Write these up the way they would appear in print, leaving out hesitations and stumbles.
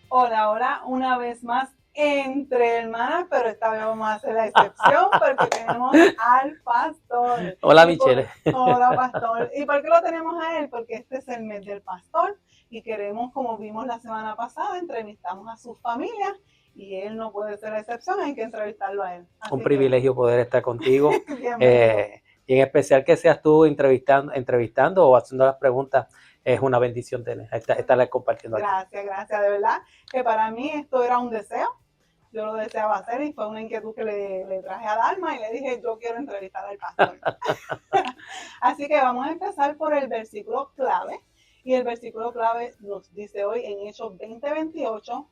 Hola, hola, una vez más entre hermanas, pero esta vez vamos a hacer la excepción porque tenemos al pastor. Hola, Michelle. Hola, pastor. ¿Y por qué lo tenemos a él? Porque este es el mes del pastor y queremos, como vimos la semana pasada, entrevistamos a sus familias y él no puede ser la excepción, hay que entrevistarlo a él. Un Así que, privilegio poder estar contigo. bienvenido. Y en especial que seas tú entrevistando o haciendo las preguntas, es una bendición estarles compartiendo aquí. Gracias, gracias. De verdad que para mí esto era un deseo. Yo lo deseaba hacer y fue una inquietud que le traje a Dalma y le dije, yo quiero entrevistar al pastor. Así que vamos a empezar por el versículo clave. Y el versículo clave nos dice hoy en Hechos 20:28,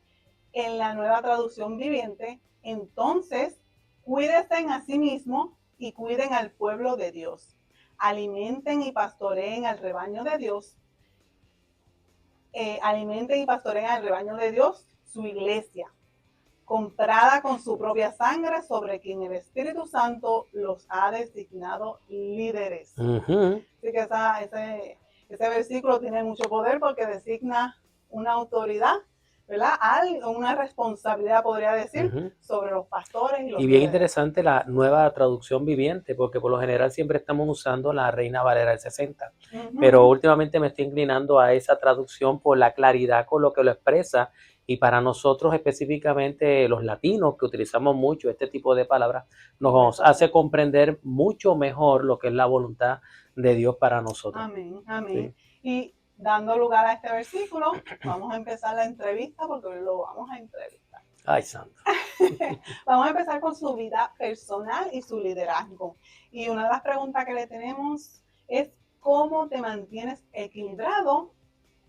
en la nueva traducción viviente, entonces cuídense a sí mismos y cuiden al pueblo de Dios. Alimenten y pastoreen al rebaño de Dios. Alimenten y pastoreen al rebaño de Dios, su iglesia, comprada con su propia sangre, sobre quien el Espíritu Santo los ha designado líderes. Ujú. Así que ese versículo tiene mucho poder porque designa una autoridad, ¿verdad? Una responsabilidad, podría decir, Ujú. sobre los pastores y Y los bien líderes. interesante la nueva traducción viviente, porque por lo general siempre estamos usando la Reina Valera del 60, pero Uh-huh. últimamente me estoy inclinando a esa traducción por la claridad con lo que lo expresa, y para nosotros específicamente los latinos que utilizamos mucho este tipo de palabras, nos Correcto, sí. hace comprender mucho mejor lo que es la voluntad de Dios para nosotros. Amén, amén. ¿Sí? Y dando lugar a este versículo, vamos a empezar la entrevista porque hoy lo vamos a entrevistar. Ay, santo. Vamos a empezar con su vida personal y su liderazgo. Y una de las preguntas que le tenemos es cómo te mantienes equilibrado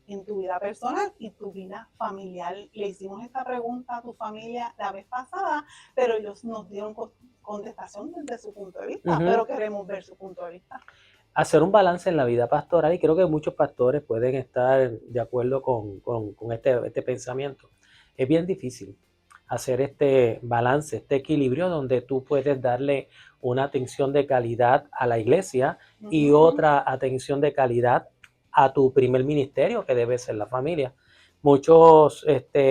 en tu vida personal y tu vida familiar. Le hicimos esta pregunta a tu familia la vez pasada, pero ellos nos dieron contestación desde su punto de vista, Ujú. pero queremos ver su punto de vista. Hacer un balance en la vida pastoral, y creo que muchos pastores pueden estar de acuerdo con este pensamiento. Es bien difícil hacer este balance, este equilibrio donde tú puedes darle una atención de calidad a la iglesia y Uh-huh. otra atención de calidad a tu primer ministerio, que debe ser la familia. Muchos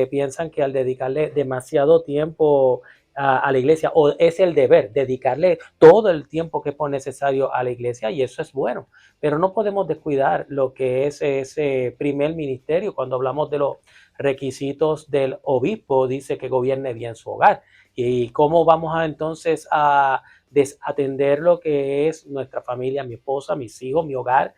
piensan que al dedicarle demasiado tiempo a la iglesia, o es el deber dedicarle todo el tiempo que es necesario a la iglesia, y eso es bueno, pero no podemos descuidar lo que es ese primer ministerio. Cuando hablamos de los requisitos del obispo, dice que gobierne bien su hogar. ¿Y cómo vamos a entonces a desatender lo que es nuestra familia, mi esposa, mis hijos, mi hogar?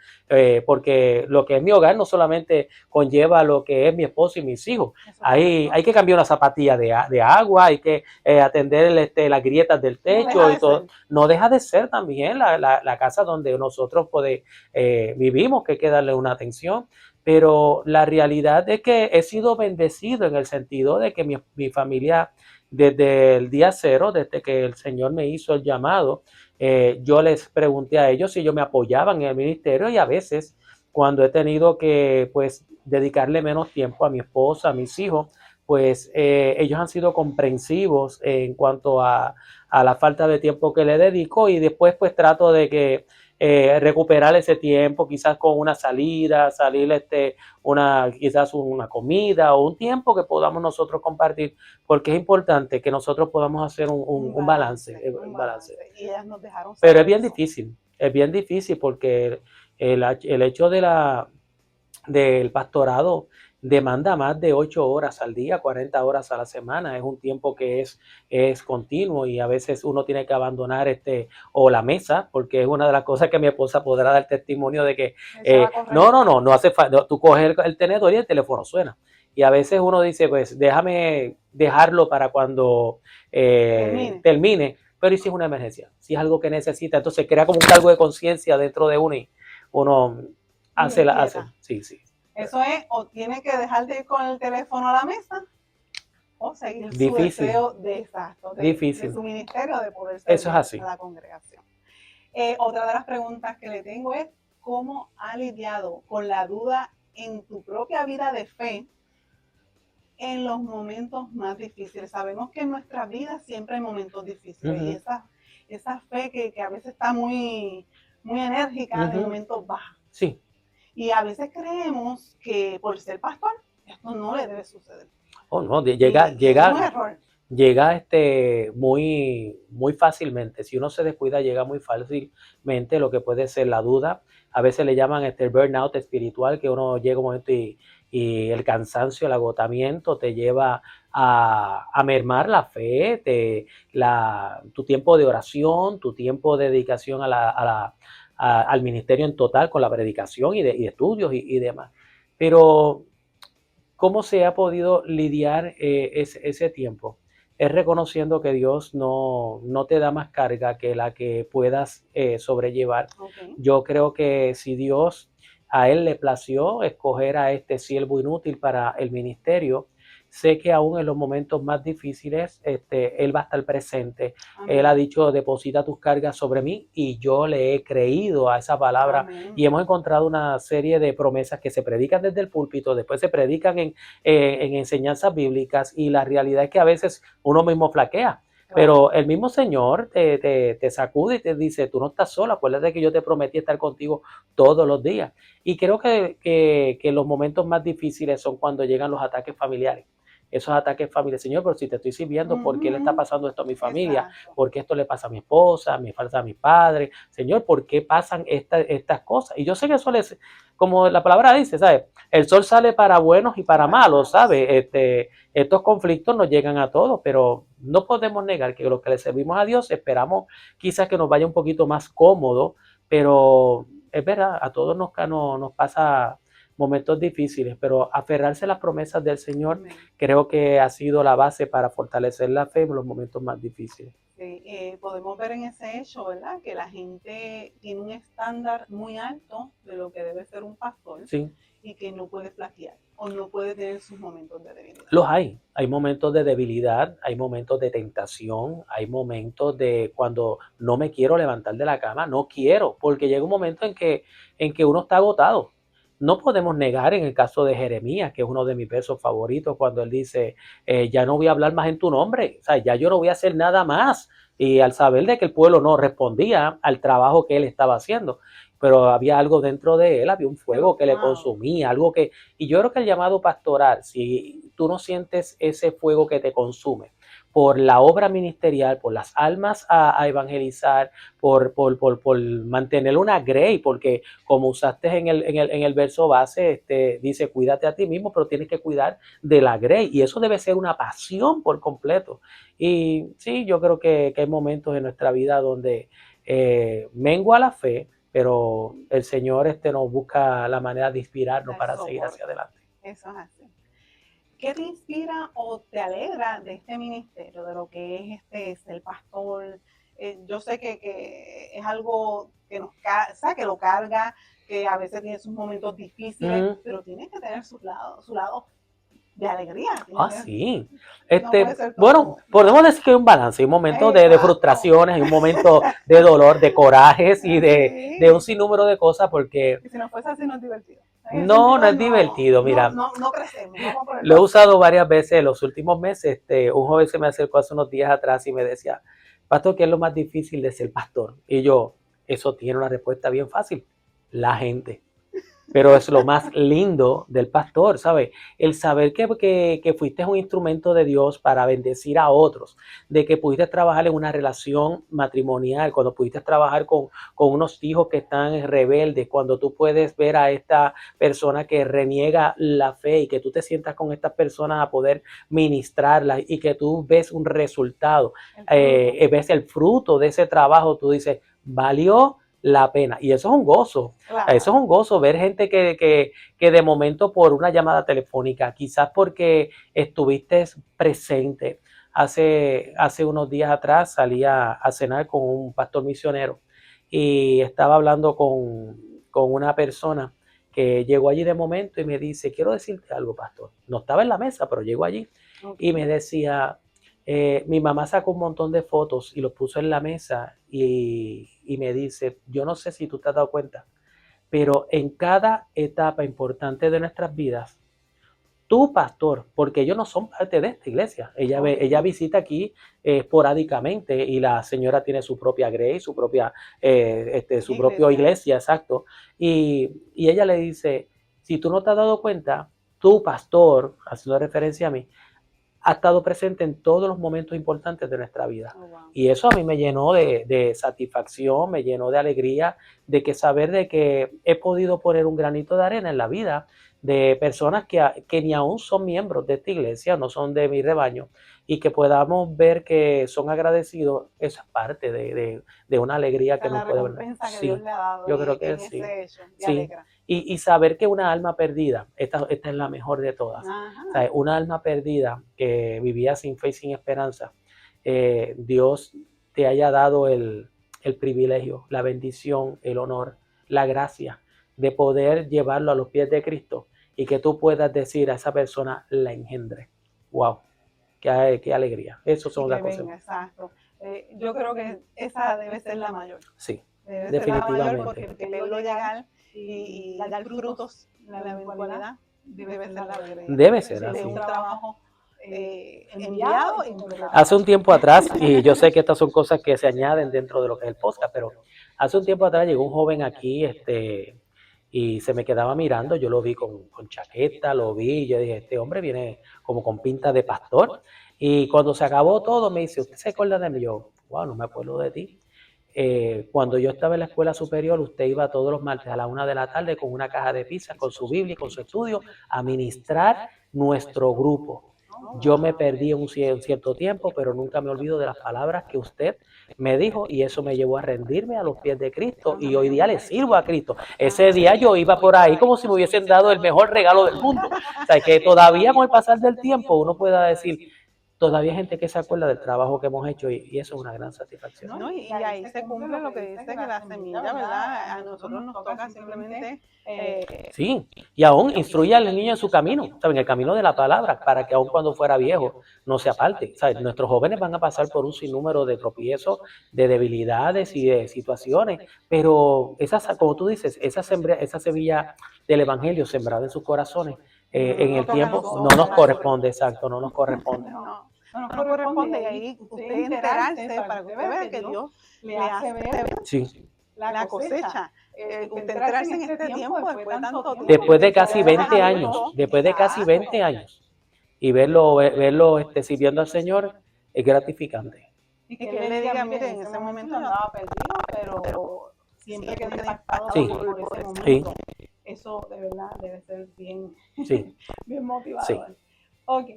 Porque lo que es mi hogar no solamente conlleva lo que es mi esposo y mis hijos. Eso es Hay correcto. que cambiar una zapatilla de agua, hay que atender las grietas del No deja techo y de todo. ser. No deja de ser también la casa donde nosotros vivimos, que hay que darle una atención. Pero la realidad es que he sido bendecido en el sentido de que mi familia, desde el día cero, desde que el Señor me hizo el llamado, yo les pregunté a ellos si ellos me apoyaban en el ministerio, y a veces cuando he tenido que pues dedicarle menos tiempo a mi esposa, a mis hijos, pues ellos han sido comprensivos en cuanto a la falta de tiempo que le dedico, y después pues trato de que recuperar ese tiempo, quizás con una salida, salir quizás una comida o un tiempo que podamos nosotros compartir, porque es importante que nosotros podamos hacer Un un balance, balance, un un balance. balance. Y ellas nos dejaron Pero saber eso. es bien difícil porque el hecho del pastorado demanda más de 8 horas al día, 40 horas a la semana. Es un tiempo que es continuo, y a veces uno tiene que abandonar o la mesa, porque es una de las cosas que mi esposa podrá dar testimonio de que Echar a correr. no hace falta. Tú coges el tenedor y el teléfono suena. Y a veces uno dice, pues déjame dejarlo para cuando Termine. termine. Pero ¿y si es una emergencia? Si es algo que necesita, entonces crea como un cargo de conciencia dentro de uno, y uno Y hace. inquieta. Sí, sí. Eso es, o tiene que dejar de ir con el teléfono a la mesa, o seguir su Difícil, deseo de exacto, de difícil. su ministerio, de poder Eso es servir a así. la congregación. Otra de las preguntas que le tengo es, ¿cómo ha lidiado con la duda en tu propia vida de fe en los momentos más difíciles? Sabemos que en nuestra vida siempre hay momentos difíciles y Ujú, esa fe que a veces está muy, muy enérgica, de ujú. momentos baja. Sí. Y a veces creemos que por ser pastor, esto no le debe suceder. Oh, no, Y es un error. llega muy, muy fácilmente. Si uno se descuida, llega muy fácilmente lo que puede ser la duda. A veces le llaman el burnout espiritual, que uno llega un momento y el cansancio, el agotamiento te lleva a mermar la fe, tu tiempo de oración, tu tiempo de dedicación al ministerio en total con la predicación y estudios y demás. Pero ¿cómo se ha podido lidiar ese tiempo? Es reconociendo que Dios no te da más carga que la que puedas sobrellevar. Okay. Yo creo que si Dios a Él le plació escoger a este siervo inútil para el ministerio, sé que aún en los momentos más difíciles Él va a estar presente. Amén. Él ha dicho, deposita tus cargas sobre mí, y yo le he creído a esa palabra. Amén. Y hemos encontrado una serie de promesas que se predican desde el púlpito, después se predican en enseñanzas bíblicas, y la realidad es que a veces uno mismo flaquea. Pero el mismo Señor te sacude y te dice, tú no estás sola, acuérdate que yo te prometí estar contigo todos los días. Y creo que los momentos más difíciles son cuando llegan los ataques familiares. Esos ataques familiares, Señor, pero si te estoy sirviendo, ¿por qué le está pasando esto a mi familia? Exacto. ¿Por qué esto le pasa a mi esposa, me pasa a mi padre? Señor, ¿por qué pasan estas cosas? Y yo sé que eso les, como la palabra dice, ¿sabes? El sol sale para buenos y para malos, ¿sabes? Estos conflictos nos llegan a todos, pero no podemos negar que los que le servimos a Dios esperamos quizás que nos vaya un poquito más cómodo, pero es verdad, a todos nos pasa momentos difíciles, pero aferrarse a las promesas del Señor creo que ha sido la base para fortalecer la fe en los momentos más difíciles. Sí, podemos ver en ese hecho, ¿verdad? Que la gente tiene un estándar muy alto de lo que debe ser un pastor, sí, y que no puede flaquear o no puede tener sus momentos de debilidad. Los hay momentos de debilidad, hay momentos de tentación, hay momentos de cuando no me quiero levantar de la cama, no quiero, porque llega un momento en que uno está agotado. No podemos negar en el caso de Jeremías, que es uno de mis versos favoritos, cuando él dice, ya no voy a hablar más en tu nombre, o sea, ya yo no voy a hacer nada más. Y al saber de que el pueblo no respondía al trabajo que él estaba haciendo, pero había algo dentro de él, había un fuego que le consumía, algo que... Y yo creo que el llamado pastoral, si tú no sientes ese fuego que te consume por la obra ministerial, por las almas a evangelizar, por mantener una grey, porque como usaste en el verso base, dice, cuídate a ti mismo, pero tienes que cuidar de la grey, y eso debe ser una pasión por completo. Y sí, yo creo que hay momentos en nuestra vida donde mengua la fe, pero el Señor nos busca la manera de inspirarnos para seguir hacia adelante. Eso es así. ¿Qué te inspira o te alegra de este ministerio, de lo que es ser pastor? Yo sé que es algo que que lo carga, que a veces tiene sus momentos difíciles, pero tiene que tener su lado de alegría. Sí. No puede ser todo. Bueno, podemos decir que hay un balance, hay un momento de frustraciones, hay un momento de dolor, de corajes y de un sinnúmero de cosas, porque... Y si no fuese así, no es divertido. No es divertido, mira. No crecemos. Lo he usado varias veces en los últimos meses. Un joven se me acercó hace unos días atrás y me decía, pastor, ¿qué es lo más difícil de ser pastor? Y yo, eso tiene una respuesta bien fácil, la gente. Pero es lo más lindo del pastor, ¿sabes? El saber que fuiste un instrumento de Dios para bendecir a otros, de que pudiste trabajar en una relación matrimonial, cuando pudiste trabajar con unos hijos que están rebeldes, cuando tú puedes ver a esta persona que reniega la fe y que tú te sientas con estas personas a poder ministrarlas y que tú ves un resultado, ves el fruto de ese trabajo, tú dices, valió la pena. Y eso es un gozo. Claro. Eso es un gozo, ver gente que de momento por una llamada telefónica, quizás porque estuviste presente. Hace unos días atrás salí a cenar con un pastor misionero y estaba hablando con una persona que llegó allí de momento y me dice, quiero decirte algo, pastor. No estaba en la mesa, pero llegó allí y me decía, mi mamá sacó un montón de fotos y los puso en la mesa y me dice, yo no sé si tú te has dado cuenta, pero en cada etapa importante de nuestras vidas, tu pastor, porque ellos no son parte de esta iglesia, ella visita aquí esporádicamente y la señora tiene su propia Grace, su propia iglesia, exacto, y ella le dice, si tú no te has dado cuenta, tu pastor, haciendo referencia a mí, ha estado presente en todos los momentos importantes de nuestra vida. Oh, wow. Y eso a mí me llenó de satisfacción, me llenó de alegría, de que saber de que he podido poner un granito de arena en la vida de personas que ni aún son miembros de esta iglesia, no son de mi rebaño, y que podamos ver que son agradecidos. Eso es parte de una alegría que Esa es nos la puede ver. recompensa que Sí, Dios le ha dado yo creo que en sí. ese hecho, de Sí. alegra. Y saber que una alma perdida, esta es la mejor de todas, Ajá. ¿sabes? Una alma perdida que vivía sin fe y sin esperanza, Dios te haya dado el privilegio, la bendición, el honor, la gracia de poder llevarlo a los pies de Cristo y que tú puedas decir a esa persona, la engendré. ¡Wow! ¡Qué alegría! Eso son Y las que cosas. venga, exacto. Yo creo que esa debe ser la mayor. Sí, Debe ser la mayor definitivamente. porque el verlo llegar y dar frutos en la eventualidad debe ser la alegría. Debe ser De así. un trabajo enviado y completado. Hace un tiempo atrás, y yo sé que estas son cosas que se añaden dentro de lo que es el podcast, pero hace un tiempo atrás llegó un joven aquí, y se me quedaba mirando, yo lo vi con chaqueta, lo vi, y yo dije, este hombre viene como con pinta de pastor, y cuando se acabó todo me dice, ¿usted se acuerda de mí? Yo, wow, no me acuerdo de ti. Cuando yo estaba en la escuela superior, usted iba todos los martes a la 1 de la tarde con una caja de pizza, con su Biblia y con su estudio, a ministrar nuestro grupo. Yo me perdí un cierto tiempo, pero nunca me olvido de las palabras que usted me dijo y eso me llevó a rendirme a los pies de Cristo y hoy día le sirvo a Cristo. Ese día yo iba por ahí como si me hubiesen dado el mejor regalo del mundo. O sea, que todavía con el pasar del tiempo uno pueda decir, todavía hay gente que se acuerda del trabajo que hemos hecho y eso es una gran satisfacción. ¿No? Y ahí se cumple lo que dice que la semilla, ¿verdad? A nosotros nos toca simplemente... Sí, y aún instruye al niño en su camino, ¿saben? El camino de la palabra, para que aún cuando fuera viejo no se aparte. ¿Saben? Nuestros jóvenes van a pasar por un sinnúmero de tropiezos, de debilidades y de situaciones, pero como tú dices, esa semilla del evangelio sembrada en sus corazones, en el tiempo no nos corresponde, exacto, no nos corresponde. No nos corresponde y ahí usted enterarse para que usted vea que Dios le hace ver Sí. la cosecha. Usted enterarse en este tiempo después de tanto tiempo. Después de casi 20 años, y verlo sirviendo al Señor es gratificante. Y que él le diga, mire, en ese momento andaba perdido, pero siempre quedé impactado Sí. por ese momento. Sí. Eso de verdad debe ser bien, Sí. bien motivador. Sí. Ok.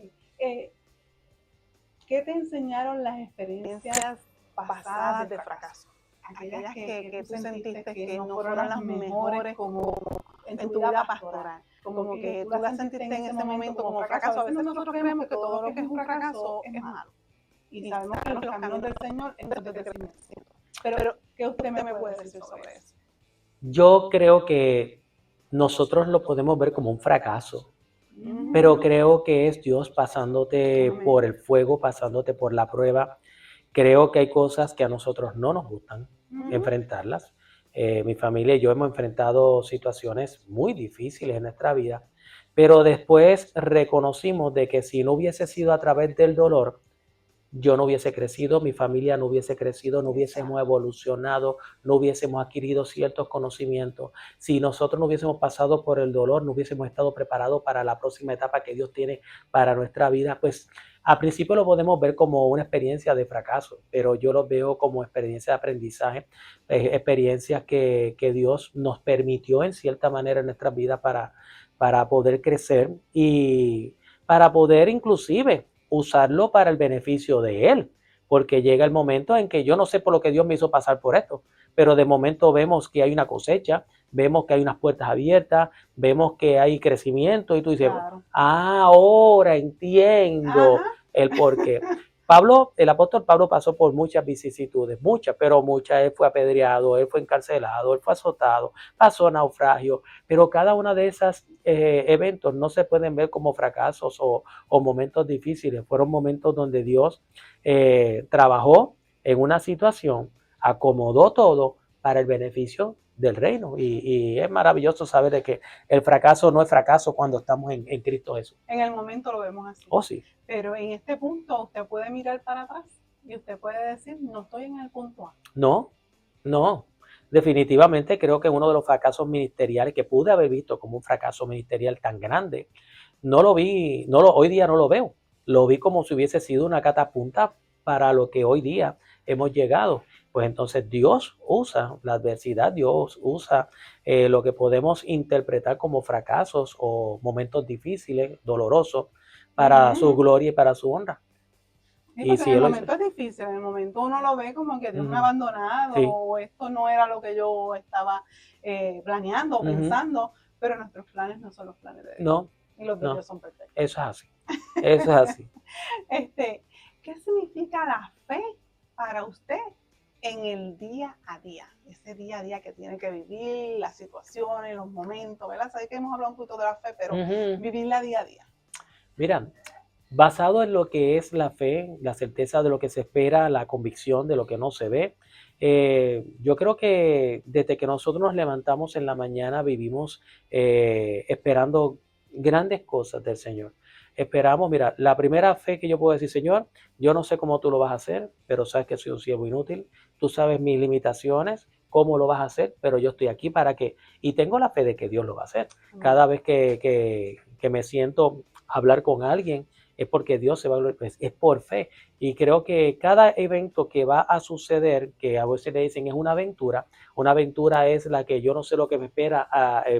¿Qué te enseñaron las experiencias pasadas de fracaso? Aquellas que tú sentiste que no fueron las mejores como en tu vida pastoral. Como que tú las sentiste en ese momento como fracaso. A veces nosotros creemos que todo lo que es un fracaso es malo. Y sabemos que los caminos del Señor es de crecimiento. Pero, ¿qué usted me puede decir sobre eso? Yo creo que nosotros lo podemos ver como un fracaso, pero creo que es Dios pasándote por el fuego, pasándote por la prueba. Creo que hay cosas que a nosotros no nos gustan enfrentarlas. Mi familia y yo hemos enfrentado situaciones muy difíciles en nuestra vida, pero después reconocimos de que si no hubiese sido a través del dolor, yo no hubiese crecido, mi familia no hubiese crecido, no hubiésemos evolucionado, no hubiésemos adquirido ciertos conocimientos. Si nosotros no hubiésemos pasado por el dolor, no hubiésemos estado preparados para la próxima etapa que Dios tiene para nuestra vida, pues al principio lo podemos ver como una experiencia de fracaso, pero yo lo veo como experiencia de aprendizaje, experiencias que Dios nos permitió en cierta manera en nuestras vidas para poder crecer y para poder inclusive usarlo para el beneficio de Él, porque llega el momento en que yo no sé por lo que Dios me hizo pasar por esto, pero de momento vemos que hay una cosecha, vemos que hay unas puertas abiertas, vemos que hay crecimiento y tú dices, Claro. ahora entiendo el porqué. El apóstol Pablo pasó por muchas vicisitudes, pero muchas. Él fue apedreado, él fue encarcelado, él fue azotado, pasó naufragio, pero cada una de esas eventos no se pueden ver como fracasos o momentos difíciles. Fueron momentos donde Dios trabajó en una situación, acomodó todo para el beneficio del reino y es maravilloso saber de que el fracaso no es fracaso cuando estamos en Cristo Jesús. En el momento lo vemos así. Oh, sí. Pero en este punto usted puede mirar para atrás y usted puede decir, no estoy en el punto A. No. Definitivamente creo que uno de los fracasos ministeriales que pude haber visto como un fracaso ministerial tan grande, hoy día no lo veo. lo vi como si hubiese sido una catapulta para lo que hoy día hemos llegado. Pues entonces Dios usa la adversidad, Dios usa lo que podemos interpretar como fracasos o momentos difíciles, dolorosos, para su Ujú. gloria y para su honra. Sí, Y porque en si el Él lo hizo. momento es difícil, en el momento uno lo ve como que Dios me ha Ujú. abandonado Sí. o esto no era lo que yo estaba planeando o Ujú. pensando, pero nuestros planes no son los planes de Dios No, y los de no, Dios son perfectos. eso es así. Eso es así. Este, ¿qué significa la fe para usted en el día a día? Ese día a día que tiene que vivir, las situaciones, los momentos, ¿verdad? Sabes que hemos hablado un poquito de la fe, pero Ujú. vivirla día a día. Mira, basado en lo que es la fe, la certeza de lo que se espera, la convicción de lo que no se ve, yo creo que desde que nosotros nos levantamos en la mañana vivimos esperando grandes cosas del Señor. Esperamos, mira, la primera fe que yo puedo decir, Señor, yo no sé cómo tú lo vas a hacer, pero sabes que soy un siervo inútil, tú sabes mis limitaciones, cómo lo vas a hacer, pero yo estoy aquí para que, y tengo la fe de que Dios lo va a hacer. Amén. Cada vez que me siento a hablar con alguien, es porque Dios se va a es por fe. Y creo que cada evento que va a suceder, que a veces le dicen es una aventura es la que yo no sé lo que me espera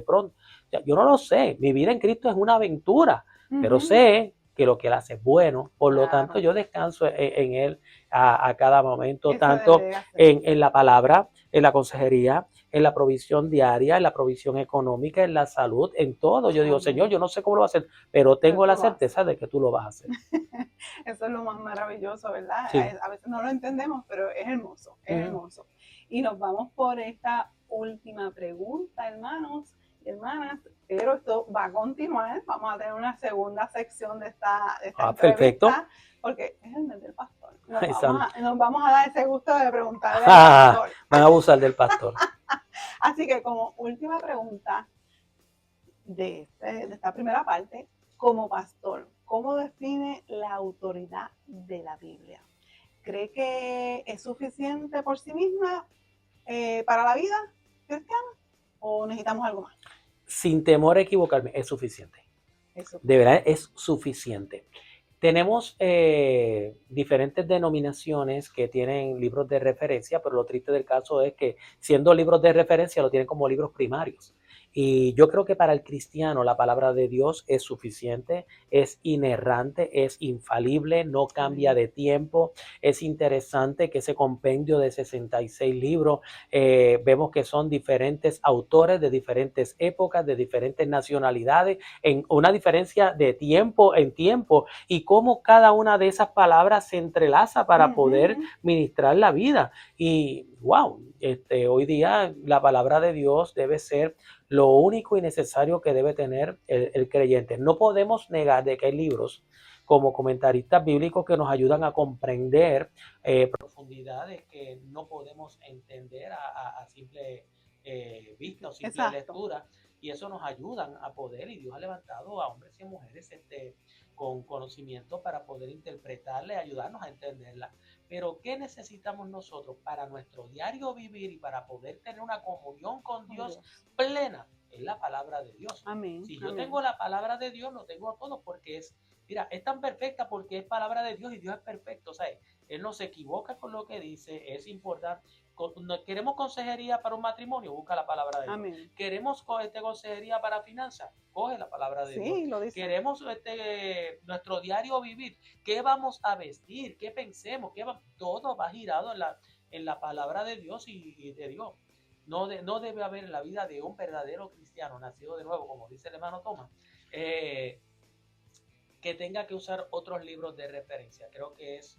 pronto. O sea, yo no lo sé, mi vida en Cristo es una aventura, pero Ujú. sé que lo que Él hace es bueno, por lo tanto Claro, yo descanso en Él a cada momento, eso debe tanto de hacer. en la palabra, en la consejería, en la provisión diaria, en la provisión económica, en la salud, en todo. Yo digo, Señor, Amén. yo no sé cómo lo va a hacer, pero Pero tengo tú la lo haces. certeza de que tú lo vas a hacer. Eso es lo más maravilloso, ¿verdad? Sí. A veces no lo entendemos, pero es Ujú. hermoso. Y nos vamos por esta última pregunta, hermanos y hermanas, pero esto va a continuar. Vamos a tener una segunda sección de esta Ah, perfecto. entrevista, porque es el mes del pastor. Ay, santo. Nos vamos a dar ese gusto de preguntarle al pastor. Van a abusar del pastor. Así que como última pregunta, de esta primera parte, como pastor, ¿cómo define la autoridad de la Biblia? ¿Cree que es suficiente por sí misma para la vida cristiana o necesitamos algo más? Sin temor a equivocarme, es suficiente. Es De verdad, suficiente. es suficiente. Tenemos diferentes denominaciones que tienen libros de referencia, pero lo triste del caso es que siendo libros de referencia lo tienen como libros primarios. Y yo creo que para el cristiano la palabra de Dios es suficiente, es inerrante, es infalible, no cambia Amén. de tiempo. Es interesante que ese compendio de 66 libros, vemos que son diferentes autores de diferentes épocas, de diferentes nacionalidades, en una diferencia de tiempo en tiempo y cómo cada una de esas palabras se entrelaza para poder Ujú. ministrar la vida. Y wow, hoy día la palabra de Dios debe ser lo único y necesario que debe tener el creyente. No podemos negar de que hay libros como comentaristas bíblicos que nos ayudan a comprender profundidades que no podemos entender a simple vista o simple Exacto. lectura, y eso nos ayudan a poder, y Dios ha levantado a hombres y a mujeres con conocimiento para poder interpretarla y ayudarnos a entenderla. Pero ¿qué necesitamos nosotros para nuestro diario vivir y para poder tener una comunión con Con Dios Dios. plena? Es la palabra de Dios. Amén. Si yo tengo Amén. la palabra de Dios, lo tengo todo porque es, mira, es tan perfecta porque es palabra de Dios y Dios es perfecto. O sea, Él no se equivoca con lo que dice, es importante. Queremos consejería para un matrimonio, busca la palabra de Dios. Amén. Queremos consejería para finanzas, coge la palabra de Dios. Sí, lo dice. Queremos nuestro diario vivir, qué vamos a vestir, qué pensemos, todo va girado en la palabra de Dios y de Dios. No debe haber en la vida de un verdadero cristiano nacido de nuevo, como dice el hermano Tomás, que tenga que usar otros libros de referencia. Creo que es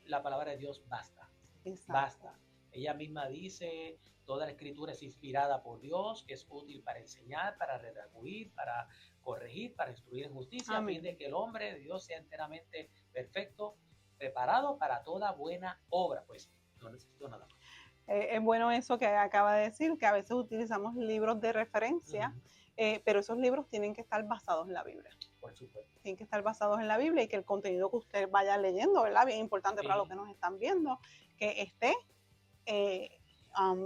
la palabra de Dios basta, Exacto. basta. Ella misma dice, toda la escritura es inspirada por Dios, que es útil para enseñar, para redarguir, para corregir, para instruir en justicia, a fin de Amén. que el hombre de Dios sea enteramente perfecto, preparado para toda buena obra. Pues no necesito nada más. Es bueno eso que acaba de decir, que a veces utilizamos libros de referencia, pero esos libros tienen que estar basados en la Biblia. Por supuesto. Tienen que estar basados en la Biblia y que el contenido que usted vaya leyendo, ¿verdad? Bien importante para los Sí, que nos están viendo, que esté, eh,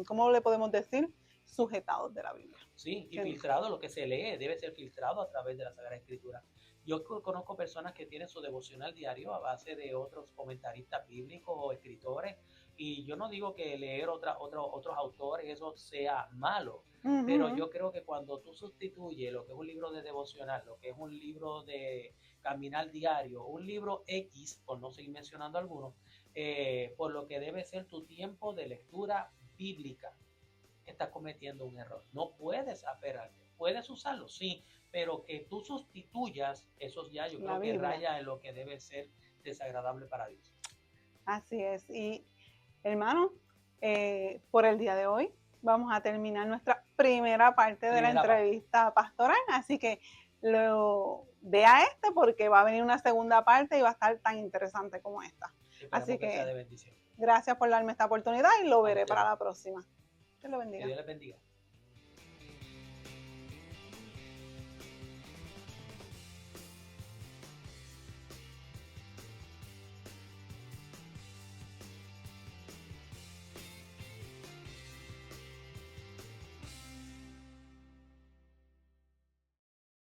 ¿cómo le podemos decir? Sujetados de la Biblia. sí, y Que, filtrado lo que se lee, debe ser filtrado a través de la Sagrada Escritura. Yo conozco personas que tienen su devocional diario a base de otros comentaristas bíblicos o escritores, y yo no digo que leer otros autores eso sea malo, pero Ujú. yo creo que cuando tú sustituyes lo que es un libro de devocional, lo que es un libro de caminar diario, un libro X, por no seguir mencionando algunos, por lo que debe ser tu tiempo de lectura bíblica, estás cometiendo un error. No puedes aferrarte. Puedes usarlo, sí, pero que tú sustituyas, eso ya yo La creo que Biblia. raya en lo que debe ser desagradable para Dios. Así es. Y hermano, por el día de hoy vamos a terminar nuestra primera parte de la Primera parte. entrevista pastoral, así que lo vea porque va a venir una segunda parte y va a estar tan interesante como esta. Así Esperemos que sea que de bendición. gracias por darme esta oportunidad y lo A veré para ustedes. la próxima. Dios lo Que bendiga. Dios les bendiga.